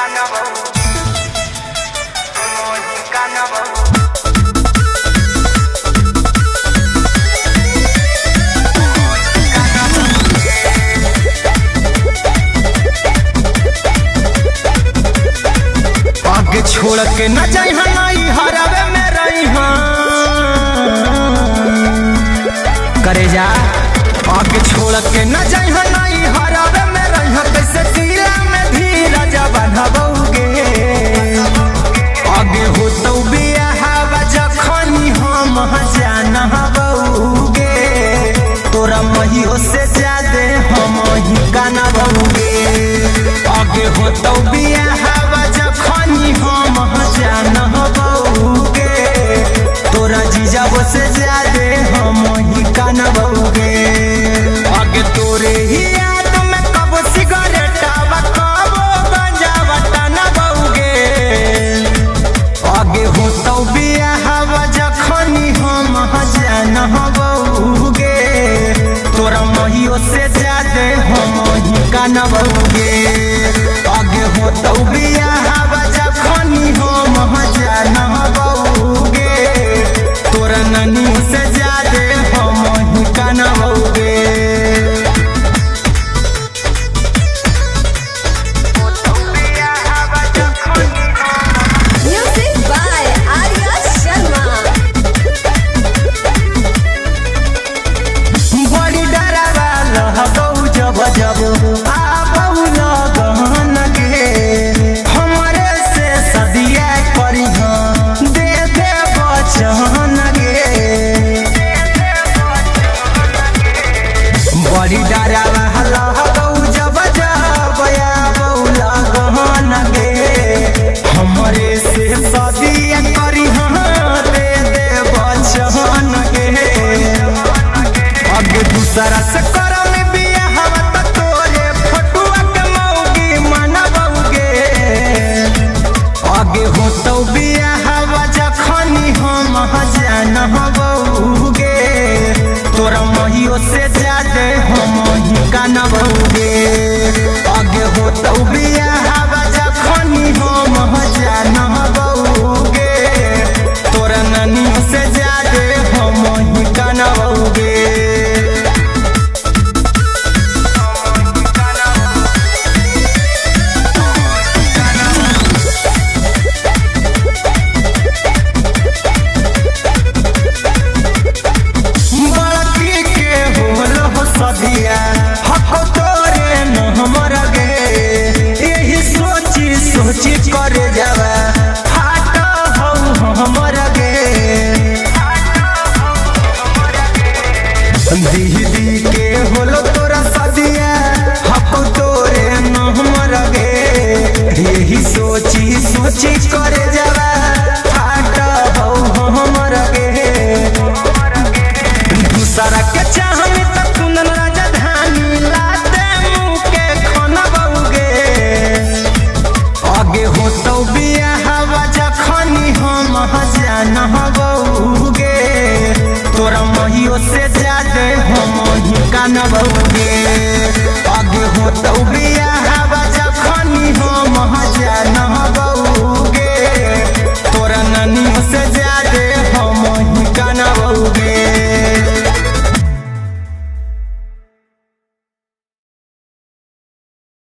आगे छोड़ के न जाई हरावे में रही करे जा। आगे छोड़ के न जाई हरावे में रही कैसे दिला में धीरज बंधबोगे। आगे हो तो बियाहवा जखनी हम जानबोगे तोरा महियो से ज्यादा हम ही गानबोगे। आगे हो तो बियाहवा जखनी हम जानबोगे तोरा जीजाबो से ज्यादा हम ही गानबोगे। आगे तोरे ही याद में कब सिगरेट कब गांजा टानबोगे। आगे हो तो बियाहवा जखनी हम जानबोगे तोरा महियो से ज्यादा हम ही गानबोगे। आगे हो तो बियाहवा जखनी हम जानबोगे तोरा ननियो से ज्यादा हम ही गानबोगे। Music by Arya Sharma. बड़ी डरावा लहबौ जब जब आबौ लगन गे हमरे से सदिया करी दे दे बचन गे। बड़ी डरावा लहबौ जब जब आबौ लगन गे हमरे से सदिया करी दे दे बचन गे। आगे दूसरा से करम बियाहवा त तोरे फटुआ के मौगी मनबोगे। आगे हो तो बियाहवा जखनी हम जानबोगे तोरा महियो से ज्यादा हम ही गानबोगे। आगे हो तो